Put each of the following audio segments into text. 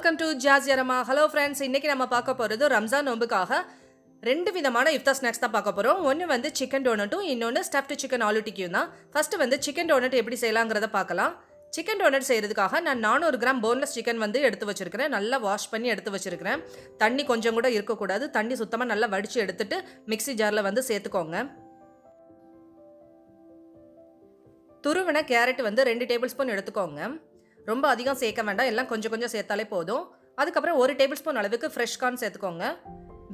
Welcome to Jazzy Aroma. Hello friends, இன்னைக்கு நம்ம பார்க்க போறது ரம்ஜான் நோம்புக்காக ரெண்டு விதமான இஃப்தார் ஸ்நாக்ஸ் தான் பார்க்க போறோம். ஒன்னு வந்து சிக்கன் டோனட்டும் இன்னொன்னு ஸ்டஃப்டு சிக்கன் ஆலு டிக்கியும் தான். ஃபர்ஸ்ட் வந்து சிக்கன் டோனட் எப்படி செய்யலாம்ங்கறத பார்க்கலாம். சிக்கன் டோனட் செய்யறதுக்காக நான் 400 கிராம் போன்லெஸ் சிக்கன் வந்து எடுத்து வச்சிருக்கேன். நல்லா வாஷ் பண்ணி எடுத்து வச்சிருக்கேன். தண்ணி கொஞ்சம் கூட இருக்க கூடாது. தண்ணி சுத்தமா நல்லா வடிச்சு எடுத்துட்டு மிக்ஸி ஜார்ல வந்து சேர்த்துக்கோங்க. துருவின கேரட் வந்து 2 டேபிள்ஸ்பூன் எடுத்துக்கோங்க. ரொம்ப அதிகம் சேர்க்க வேண்டாம், எல்லாம் கொஞ்சம் கொஞ்சம் சேர்த்தாலே போதும். அதுக்கப்புறம் 1 டேபிள்ஸ்பூன் அளவுக்கு ஃப்ரெஷ் கார்ன் சேர்த்துக்கோங்க.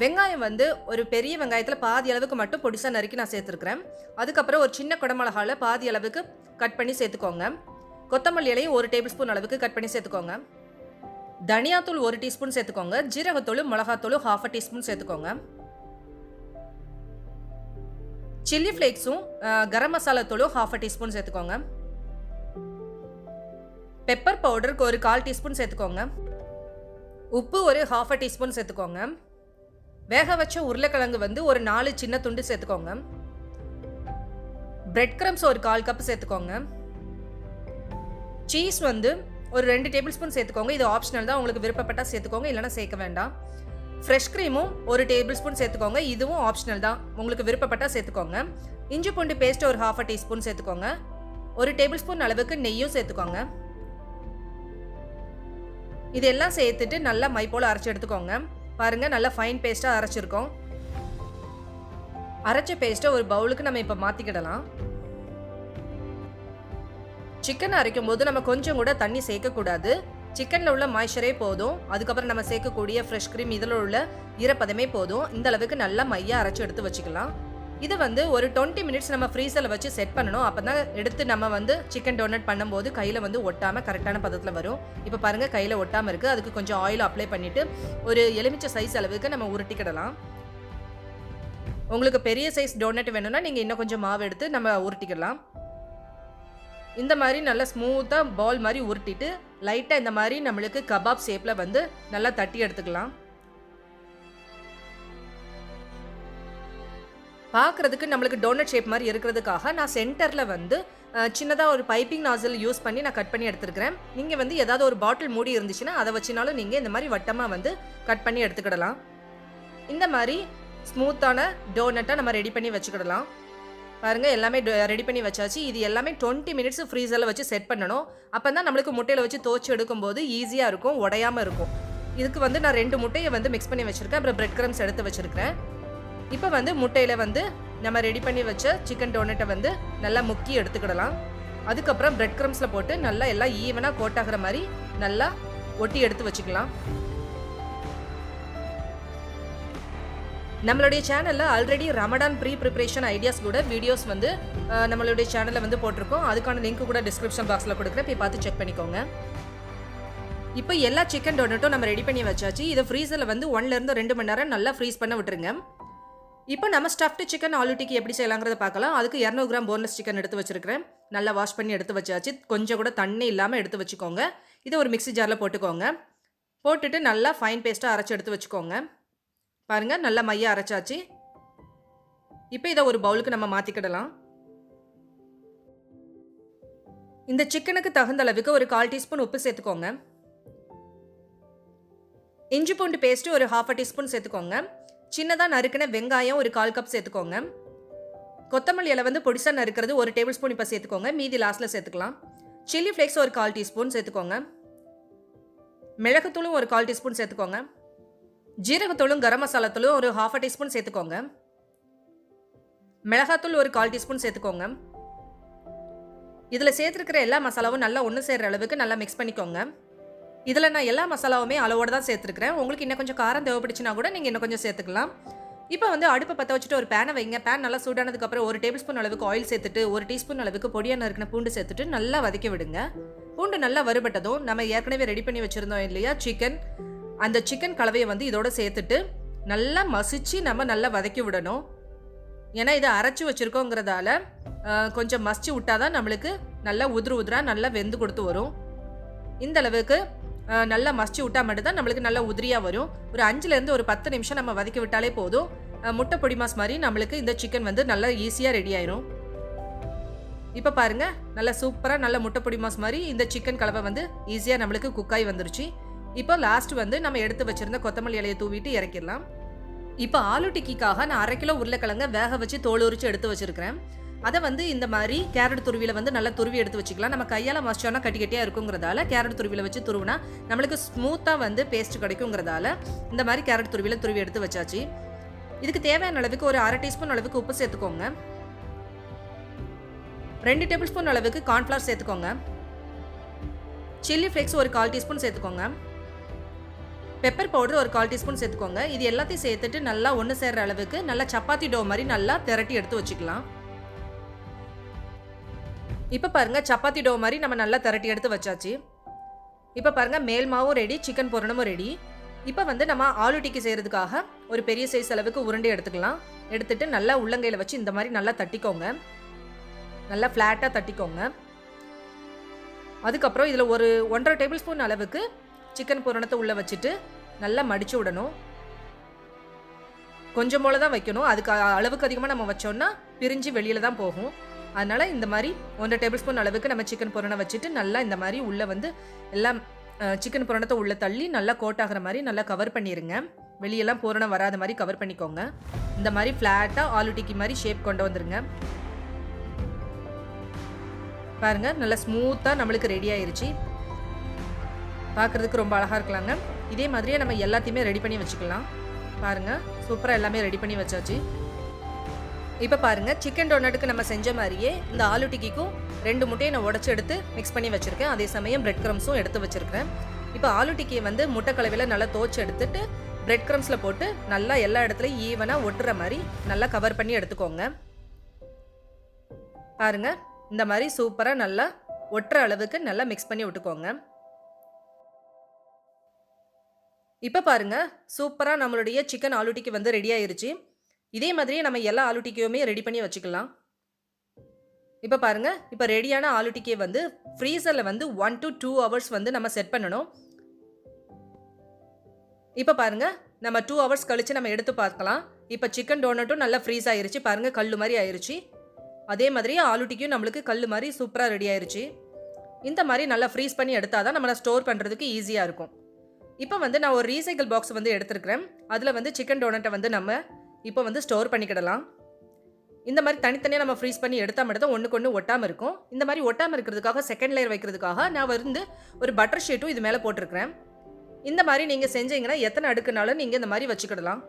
வெங்காயம் வந்து ஒரு பெரிய வெங்காயத்தில் பாதி அளவுக்கு மட்டும் பொடிசாக நறுக்கி நான் சேர்த்துருக்கிறேன். அதுக்கப்புறம் ஒரு சின்ன குடமிளகாவில் பாதி அளவுக்கு கட் பண்ணி சேர்த்துக்கோங்க. கொத்தமல்லி இலையும் 1 டேபிள்ஸ்பூன் அளவுக்கு கட் பண்ணி சேர்த்துக்கோங்க. தனியாத்தூள் 1 டீஸ்பூன் சேர்த்துக்கோங்க. ஜீரகத்தூள் மிளகாத்தூள் 1/2 டீஸ்பூன் சேர்த்துக்கோங்க. சில்லி ஃப்ளேக்ஸும் கரம் மசாலா தூளும் 1/2 டீஸ்பூன் சேர்த்துக்கோங்க. பெப்பர் பவுடருக்கு ஒரு 1/4 டீஸ்பூன் சேர்த்துக்கோங்க. உப்பு ஒரு 1/2 டீஸ்பூன் சேர்த்துக்கோங்க. வேக வச்ச உருளைக்கிழங்கு வந்து ஒரு 4 சின்ன துண்டு சேர்த்துக்கோங்க. பிரெட் கிரம்ஸ் ஒரு 1/4 கப் சேர்த்துக்கோங்க. சீஸ் வந்து ஒரு 2 டேபிள் ஸ்பூன் சேர்த்துக்கோங்க. இது ஆப்ஷனல் தான், உங்களுக்கு விருப்பப்பட்டால் சேர்த்துக்கோங்க, இல்லைனா சேர்க்க வேண்டாம். ஃப்ரெஷ் க்ரீமும் ஒரு டேபிள் ஸ்பூன் சேர்த்துக்கோங்க. இதுவும் ஆப்ஷனல் தான், உங்களுக்கு விருப்பப்பட்டால் சேர்த்துக்கோங்க. இஞ்சி பூண்டு பேஸ்ட் ஒரு 1/2 டீஸ்பூன் சேர்த்துக்கோங்க. ஒரு டேபிள் ஸ்பூன் அளவுக்கு நெய்யும் சேர்த்துக்கோங்க. இதெல்லாம் சேர்த்துட்டு நல்லா மை போல் அரைச்சி எடுத்துக்கோங்க. பாருங்க, நல்லா ஃபைன் பேஸ்ட்டாக அரைச்சிருக்கோம். அரைச்ச பேஸ்ட்டை ஒரு பவுலுக்கு நம்ம இப்போ மாற்றிக்கிடலாம். சிக்கன் அரைக்கும் போது நம்ம கொஞ்சம் கூட தண்ணி சேர்க்கக்கூடாது. சிக்கனில் உள்ள மாய்ச்சரே போதும். அதுக்கப்புறம் நம்ம சேர்க்கக்கூடிய ஃப்ரெஷ் க்ரீம் இதில் உள்ள ஈரப்பதமே போதும். இந்த அளவுக்கு நல்லா மையாக அரைச்சி எடுத்து வச்சுக்கலாம். இது வந்து ஒரு 20 மினிட்ஸ் நம்ம ஃப்ரீசரில் வச்சு செட் பண்ணணும். அப்போ தான் எடுத்து நம்ம வந்து சிக்கன் டோனட் பண்ணும்போது கையில் வந்து ஒட்டாமல் கரெக்டான பதத்தில் வரும். இப்போ பாருங்கள், கையில் ஒட்டாமல் இருக்குது. அதுக்கு கொஞ்சம் ஆயில் அப்ளை பண்ணிவிட்டு ஒரு எலுமிச்சை சைஸ் அளவுக்கு நம்ம உருட்டிக்கிடலாம். உங்களுக்கு பெரிய சைஸ் டோனட் வேணும்னா நீங்கள் இன்னும் கொஞ்சம் மாவு எடுத்து நம்ம உருட்டிக்கிடலாம். இந்த மாதிரி நல்லா ஸ்மூத்தாக பால் மாதிரி உருட்டிட்டு லைட்டாக இந்த மாதிரி நம்மளுக்கு கபாப் ஷேப்பில் வந்து நல்லா தட்டி எடுத்துக்கலாம். பார்க்குறதுக்கு நம்மளுக்கு டோனட் ஷேப் மாதிரி இருக்கிறதுக்காக நான் சென்டரில் வந்து சின்னதாக ஒரு பைப்பிங் நாசில் யூஸ் பண்ணி நான் கட் பண்ணி எடுத்துருக்கிறேன். நீங்கள் வந்து ஏதாவது ஒரு பாட்டில் மூடி இருந்துச்சுன்னா அதை வச்சினாலும் நீங்கள் இந்த மாதிரி வட்டமாக வந்து கட் பண்ணி எடுத்துக்கிடலாம். இந்த மாதிரி ஸ்மூத்தான டோனட்டை நம்ம ரெடி பண்ணி வச்சுக்கிடலாம். பாருங்கள், எல்லாமே ரெடி பண்ணி வச்சாச்சு. இது எல்லாமே 20 மினிட்ஸ் ஃப்ரீசரில் வச்சு செட் பண்ணணும். அப்போ தான் நம்மளுக்கு முட்டையில் வச்சு தோச்சு எடுக்கும்போது ஈஸியாக இருக்கும், உடையாமல் இருக்கும். இதுக்கு வந்து நான் 2 முட்டையை வந்து மிக்ஸ் பண்ணி வச்சுருக்கேன். அப்புறம் பிரெட் கிரம்ஸ் எடுத்து வச்சுருக்கிறேன். இப்போ வந்து முட்டையில் வந்து நம்ம ரெடி பண்ணி வச்ச சிக்கன் டோனட்டை வந்து நல்லா முக்கி எடுத்துக்கிடலாம். அதுக்கப்புறம் பிரெட் கிரம்ஸில் போட்டு நல்லா எல்லாம் ஈவனாக கோட்டாகிற மாதிரி நல்லா ஒட்டி எடுத்து வச்சுக்கலாம். நம்மளுடைய சேனலில் already Ramadan pre preparation ideas கூட வீடியோஸ் வந்து நம்மளுடைய சேனலில் வந்து போட்டிருக்கோம். அதுக்கான லிங்க் கூட டிஸ்கிரிப்ஷன் பாக்ஸில் கொடுக்குறேன், போய் பார்த்து செக் பண்ணிக்கோங்க. இப்போ எல்லா சிக்கன் டோனட்டும் நம்ம ரெடி பண்ணி வச்சாச்சு. இதை ஃப்ரீசரில் வந்து 1லேருந்து 2 மணி நேரம் நல்லா ஃப்ரீஸ் பண்ண விட்டுருங்க. இப்போ நம்ம ஸ்டஃப்டு சிக்கன் ஆலு டிக்கி எப்படி செய்யலாங்கிறத பார்க்கலாம். அதுக்கு 200 கிராம் போன்லெஸ் சிக்கன் எடுத்து வச்சிருக்கிறேன். நல்லா வாஷ் பண்ணி எடுத்து வச்சாச்சு. கொஞ்சம் கூட தண்ணி இல்லாமல் எடுத்து வச்சுக்கோங்க. இதை ஒரு மிக்ஸி ஜாரில் போட்டுக்கோங்க. போட்டுட்டு நல்லா ஃபைன் பேஸ்ட்டாக அரைச்சி எடுத்து வச்சுக்கோங்க. பாருங்கள், நல்லா மையாக அரைச்சாச்சு. இப்போ இதை ஒரு பவுலுக்கு நம்ம மாற்றிக்கிடலாம். இந்த சிக்கனுக்கு தகுந்த அளவுக்கு ஒரு 1/4 டீஸ்பூன் உப்பு சேர்த்துக்கோங்க. இஞ்சி பூண்டு பேஸ்ட்டு ஒரு 1/2 டீஸ்பூன் சேர்த்துக்கோங்க. சின்னதாக நறுக்கின வெங்காயம் ஒரு 1/4 கப் சேர்த்துக்கோங்க. கொத்தமல்லி இலை வந்து பொடிசாக நறுக்கிறது 1 டேபிள் ஸ்பூன் இப்போ சேர்த்துக்கோங்க. மீதி லாஸ்ட்டில் சேர்த்துக்கலாம். சில்லி ஃப்ளேக்ஸ் ஒரு 1/4 டீஸ்பூன் சேர்த்துக்கோங்க. மிளகுத்தூளும் ஒரு 1/4 டீஸ்பூன் சேர்த்துக்கோங்க. ஜீரகத்தூளும் கரம் மசாலா தூளும் ஒரு 1/2 டீஸ்பூன் சேர்த்துக்கோங்க. மிளகாத்தூள் ஒரு 1/4 டீஸ்பூன் சேர்த்துக்கோங்க. இதில் சேர்த்துருக்கிற எல்லா மசாலாவும் நல்லா ஒன்று சேர்கிற அளவுக்கு நல்லா மிக்ஸ் பண்ணிக்கோங்க. இதில் நான் எல்லா மசாலாவுமே அளவோடு தான் சேர்த்துருக்கிறேன். உங்களுக்கு இன்னும் கொஞ்சம் காரம் தேவைப்படுச்சுன்னா கூட நீங்கள் இன்னும் கொஞ்சம் சேர்த்துக்கலாம். இப்போ வந்து அடுப்பை பற்ற வச்சுட்டு ஒரு பேனை வைங்க. பேன் நல்லா சூடானதுக்கப்புறம் 1 டேபிள் ஸ்பூன் அளவுக்கு ஆயில் சேர்த்துட்டு 1 டீஸ்பூன் அளவுக்கு பொடியாக நறுக்கின பூண்டு சேர்த்துட்டு நல்லா வதக்கி விடுங்க. பூண்டு நல்லா வறுபட்டதும் நம்ம ஏற்கனவே ரெடி பண்ணி வச்சுருந்தோம் இல்லையா சிக்கன், அந்த சிக்கன் கலவையை வந்து இதோட சேர்த்துட்டு நல்லா மசிச்சு நம்ம நல்லா வதக்கி விடணும். ஏன்னா இதை அரைச்சி வச்சுருக்கோங்கிறதால கொஞ்சம் மசிச்சு விட்டாதான் நம்மளுக்கு நல்லா உதிராக நல்லா வெந்து கொடுத்து வரும். இந்த அளவுக்கு நல்லா மசிச்சு விட்டா மட்டும்தான் நம்மளுக்கு நல்லா உதிரியாக வரும். ஒரு 5லேருந்து ஒரு 10 நிமிஷம் நம்ம வதக்கி விட்டாலே போதும். முட்டை பொடி மாஸ் மாதிரி நம்மளுக்கு இந்த சிக்கன் வந்து நல்லா ஈஸியாக ரெடி ஆயிரும். இப்போ பாருங்கள், நல்லா சூப்பராக நல்ல முட்டை பொடி மாஸ் மாதிரி இந்த சிக்கன் கலவை வந்து ஈஸியாக நம்மளுக்கு குக்காய் வந்துருச்சு. இப்போ லாஸ்ட் வந்து நம்ம எடுத்து வச்சிருந்த கொத்தமல்லி இலையை தூவிட்டு இறக்கிடலாம். இப்போ ஆலு டிக்கிக்காக நான் 1/2 கிலோ உருளைக்கிழங்க வேக வச்சு தோல் உரிச்சு எடுத்து வச்சிருக்கிறேன். அதை வந்து இந்த மாதிரி கேரட் துருவியில் வந்து நல்லா துருவி எடுத்து வச்சுக்கலாம். நம்ம கையால் மசிச்சோன்னா கட்டி கட்டியாக இருக்குங்கிறதால கேரட் துருவியில் வச்சு துருவினா நம்மளுக்கு ஸ்மூத்தாக வந்து பேஸ்ட் கிடைக்குங்கிறதால இந்த மாதிரி கேரட் துருவியில் துருவி எடுத்து வச்சாச்சு. இதுக்கு தேவையான அளவுக்கு ஒரு 1/2 டீஸ்பூன் அளவுக்கு உப்பு சேர்த்துக்கோங்க. 2 டேபிள் ஸ்பூன் அளவுக்கு கார்ன்ஃப்ளவர் சேர்த்துக்கோங்க. சில்லி ஃப்ளேக்ஸ் ஒரு 1/4 டீஸ்பூன் சேர்த்துக்கோங்க. பெப்பர் பவுடர் ஒரு 1/4 டீஸ்பூன் சேர்த்துக்கோங்க. இது எல்லாத்தையும் சேர்த்துட்டு நல்லா ஒன்று சேர்ற அளவுக்கு நல்லா சப்பாத்தி டோ மாதிரி நல்லா திரட்டி எடுத்து வச்சுக்கலாம். இப்போ பாருங்க சப்பாத்தி டோ மாதிரி நம்ம நல்லா திரட்டி எடுத்து வச்சாச்சு. இப்போ பாருங்க மேல் மாவும் ரெடி, சிக்கன் பொரணமும் ரெடி. இப்போ வந்து நம்ம ஆலு டிக்கி செய்கிறதுக்காக ஒரு பெரிய சைஸ் அளவுக்கு உருண்டை எடுத்துக்கலாம். எடுத்துட்டு நல்லா உள்ளங்கையில் வச்சு இந்த மாதிரி நல்லா தட்டிக்கோங்க. நல்லா ஃப்ளாட்டாக தட்டிக்கோங்க. அதுக்கப்புறம் இதில் ஒரு 1.5 டேபிள் ஸ்பூன் அளவுக்கு சிக்கன் பொரணத்தை உள்ளே வச்சுட்டு நல்லா மடித்து விடணும். கொஞ்சம் போல தான் வைக்கணும். அதுக்கு அளவுக்கு அதிகமாக நம்ம வச்சோம்னா பிரிஞ்சு வெளியில் தான் போகும். அதனால் இந்த மாதிரி 1.5 டேபிள் ஸ்பூன் அளவுக்கு நம்ம சிக்கன் பொரணை வச்சுட்டு நல்லா இந்த மாதிரி உள்ளே வந்து எல்லாம் சிக்கன் பொரணத்தை உள்ளே தள்ளி நல்லா கோட் ஆகிற மாதிரி நல்லா கவர் பண்ணிடுங்க. வெளியெல்லாம் பொரணை வராத மாதிரி கவர் பண்ணிக்கோங்க. இந்த மாதிரி ஃப்ளாட்டாக ஆலு டிக்கி மாதிரி ஷேப் கொண்டு வந்துருங்க. பாருங்க நல்லா ஸ்மூத்தாக நம்மளுக்கு ரெடி ஆயிருச்சு. பார்க்குறதுக்கு ரொம்ப அழகாக இருக்கலாங்க. இதே மாதிரியே நம்ம எல்லாத்தையுமே ரெடி பண்ணி வச்சுக்கலாம். பாருங்கள் சூப்பராக எல்லாமே ரெடி பண்ணி வச்சாச்சு. இப்போ பாருங்கள் சிக்கன் டோனட்டுக்கு நம்ம செஞ்ச மாதிரியே இந்த ஆலு டிக்கிக்கும் 2 முட்டையை நான் உடச்சி எடுத்து மிக்ஸ் பண்ணி வச்சுருக்கேன். அதே சமயம் பிரெட் க்ரம்ஸும் எடுத்து வச்சுருக்கேன். இப்போ ஆலு டிக்கியை வந்து முட்டை கலவையில் நல்லா தோச்சு எடுத்துட்டு பிரெட் க்ரம்ஸில் போட்டு நல்லா எல்லா இடத்துலையும் ஈவனாக ஒட்டுற மாதிரி நல்லா கவர் பண்ணி எடுத்துக்கோங்க. பாருங்கள் இந்த மாதிரி சூப்பராக நல்லா ஒட்டுற அளவுக்கு நல்லா மிக்ஸ் பண்ணி விட்டுக்கோங்க. இப்போ பாருங்கள் சூப்பராக நம்மளுடைய சிக்கன் ஆலு டிக்கி வந்து ரெடி ஆயிருச்சு. இதே மாதிரியே நம்ம எல்லா ஆலு டிக்கியுமே ரெடி பண்ணி வச்சுக்கலாம். இப்போ பாருங்கள் இப்போ ரெடியான ஆலு டிக்கியை வந்து ஃப்ரீசரில் வந்து 1 to 2 hours வந்து நம்ம செட் பண்ணணும். இப்போ பாருங்கள் நம்ம 2 hours கழித்து நம்ம எடுத்து பார்க்கலாம். இப்போ சிக்கன் டோனட்டும் நல்லா ஃப்ரீஸ் ஆயிருச்சு. பாருங்கள் கல் மாதிரி ஆயிருச்சு. அதே மாதிரி ஆலு டிக்கியும் நம்மளுக்கு கல் மாதிரி சூப்பராக ரெடி ஆயிருச்சு. இந்த மாதிரி நல்லா ஃப்ரீஸ் பண்ணி எடுத்தால் தான் நம்மளை ஸ்டோர் பண்ணுறதுக்கு ஈஸியாக இருக்கும். இப்போ வந்து நான் ஒரு ரீசைக்கிள் பாக்ஸ் வந்து எடுத்துருக்கிறேன். அதில் வந்து சிக்கன் டோனட்டை வந்து நம்ம இப்போ வந்து ஸ்டோர் பண்ணிக்கிடலாம். இந்த மாதிரி தனித்தனியாக நம்ம ஃப்ரீஸ் பண்ணி எடுத்தால் மட்டும் தான் ஒன்றுக்கு ஒன்று ஒட்டாமல் இருக்கும். இந்த மாதிரி ஒட்டாமல் இருக்கிறதுக்காக செகண்ட் லேயர் வைக்கிறதுக்காக நான் வந்து ஒரு பட்டர் ஷீட்டும் இது மேலே போட்டிருக்கிறேன். இந்த மாதிரி நீங்கள் செஞ்சீங்கன்னா எத்தனை அடுக்குனாலும் நீங்கள் இந்த மாதிரி வச்சுக்கிடலாம்.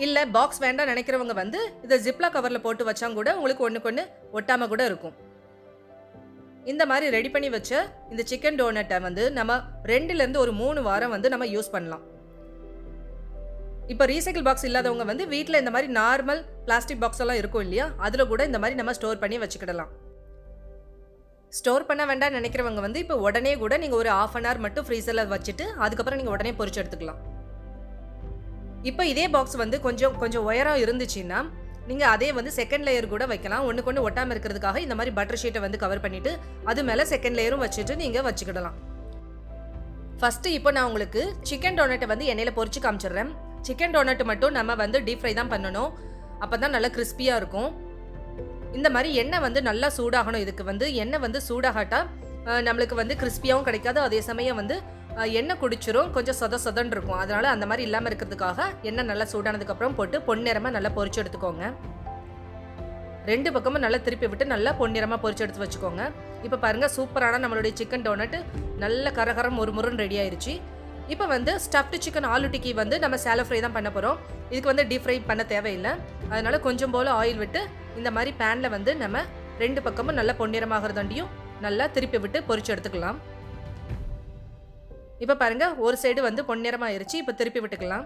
இல்லை பாக்ஸ் வேண்டாம் நினைக்கிறவங்க வந்து இதை ஜிப்லா கவரில் போட்டு வச்சா கூட உங்களுக்கு ஒன்றுக்கு ஒன்று ஒட்டாமல் கூட இருக்கும். இந்த மாதிரி ரெடி பண்ணி வச்ச இந்த சிக்கன் டோனட்டை வந்து நம்ம 2லேருந்து ஒரு 3 வாரம் வந்து நம்ம யூஸ் பண்ணலாம். இப்போ ரீசைக்கிள் பாக்ஸ் இல்லாதவங்க வந்து வீட்டில் இந்த மாதிரி நார்மல் பிளாஸ்டிக் பாக்ஸ் எல்லாம் இருக்கும் இல்லையா, அதில் கூட இந்த மாதிரி நம்ம ஸ்டோர் பண்ணி வச்சுக்கிடலாம். ஸ்டோர் பண்ண வேண்டாம் நினைக்கிறவங்க வந்து இப்போ உடனே கூட நீங்கள் ஒரு 1/2 hour மட்டும் ஃப்ரீசரில் வச்சுட்டு அதுக்கப்புறம் நீங்கள் உடனே பொரிச்சு எடுத்துக்கலாம். இப்போ இதே பாக்ஸ் வந்து கொஞ்சம் உயரம் இருந்துச்சுன்னா நீங்கள் அதே வந்து செகண்ட் லேயர் கூட வைக்கலாம். ஒன்றுக்கு ஒன்று ஒட்டாமல் இருக்கிறதுக்காக இந்த மாதிரி பட்டர் ஷீட்டை வந்து கவர் பண்ணிவிட்டு அது மேலே செகண்ட் லேயரும் வச்சுட்டு நீங்கள் வச்சுக்கிடலாம். ஃபஸ்ட்டு இப்போ நான் உங்களுக்கு சிக்கன் டோனட்டை வந்து எண்ணெயில் பொரிச்சு காமிச்சிடுறேன். சிக்கன் டோனட்டு மட்டும் நம்ம வந்து டீப் ஃப்ரை தான் பண்ணணும். அப்போ தான் நல்லா கிறிஸ்பியாக இருக்கும். இந்த மாதிரி எண்ணெய் வந்து நல்லா சூடாகணும். இதுக்கு வந்து எண்ணெய் வந்து சூடாகட்டா நம்மளுக்கு வந்து கிறிஸ்பியாகவும் கிடைக்காது. அதே சமயம் வந்து எண்ணெய் குடிச்சிரும், கொஞ்சம் சொதன்னு இருக்கும். அதனால் அந்த மாதிரி இல்லாமல் இருக்கிறதுக்காக எண்ணெய் நல்லா சூடானதுக்கப்புறம் போட்டு பொன்னிறமாக நல்லா பொரிச்சு எடுத்துக்கோங்க. 2 பக்கமும் நல்லா திருப்பி விட்டு நல்லா பொன்னிறமாக பொரிச்சு எடுத்து வச்சுக்கோங்க. இப்போ பாருங்கள் சூப்பரான நம்மளுடைய சிக்கன் டோனட் நல்ல கரகரம் முறுன்னு ரெடி ஆயிடுச்சு. இப்போ வந்து ஸ்டஃப்டு சிக்கன் ஆலு டிக்கி வந்து நம்ம சேலோ ஃப்ரை தான் பண்ண போகிறோம். இதுக்கு வந்து டீப் ஃப்ரை பண்ண தேவையில்லை. அதனால் கொஞ்சம் போல் ஆயில் விட்டு இந்த மாதிரி பேனில் வந்து நம்ம 2 பக்கமும் நல்லா பொன்னிறமாகிறதாண்டியும் நல்லா திருப்பி விட்டு பொரிச்சு எடுத்துக்கலாம். இப்போ பாருங்கள் ஒரு சைடு வந்து பொன்னிறமாயிருச்சு. இப்போ திருப்பி விட்டுக்கலாம்.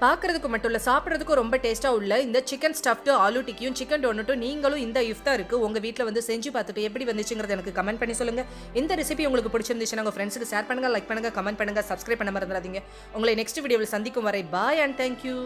பார்க்குறதுக்கு மட்டும் இல்லை, சாப்பிட்றதுக்கும் ரொம்ப டேஸ்ட்டாக உள்ள இந்த சிக்கன் ஸ்டஃப்டு ஆலு டிக்கியும் சிக்கன் டோனட்டும் நீங்களும் இந்த இஃப்தாருக்கு உங்கள் வீட்டில் வந்து செஞ்சு பார்த்துட்டு எப்படி வந்துச்சுங்கிறது எனக்கு கமெண்ட் பண்ணி சொல்லுங்கள். இந்த ரெசிபி உங்களுக்கு பிடிச்சிருந்துச்சுன்னா உங்கள் ஃப்ரெண்ட்ஸுக்கு ஷேர் பண்ணுங்கள், லைக் பண்ணுங்கள், கமெண்ட் பண்ணுங்கள், சப்ஸ்கிரைப் பண்ண மறந்துடாதீங்க. உங்களை நெக்ஸ்ட் வீடியோவில் சந்திக்கும் வரை பாய் அண்ட் தேங்க்யூ.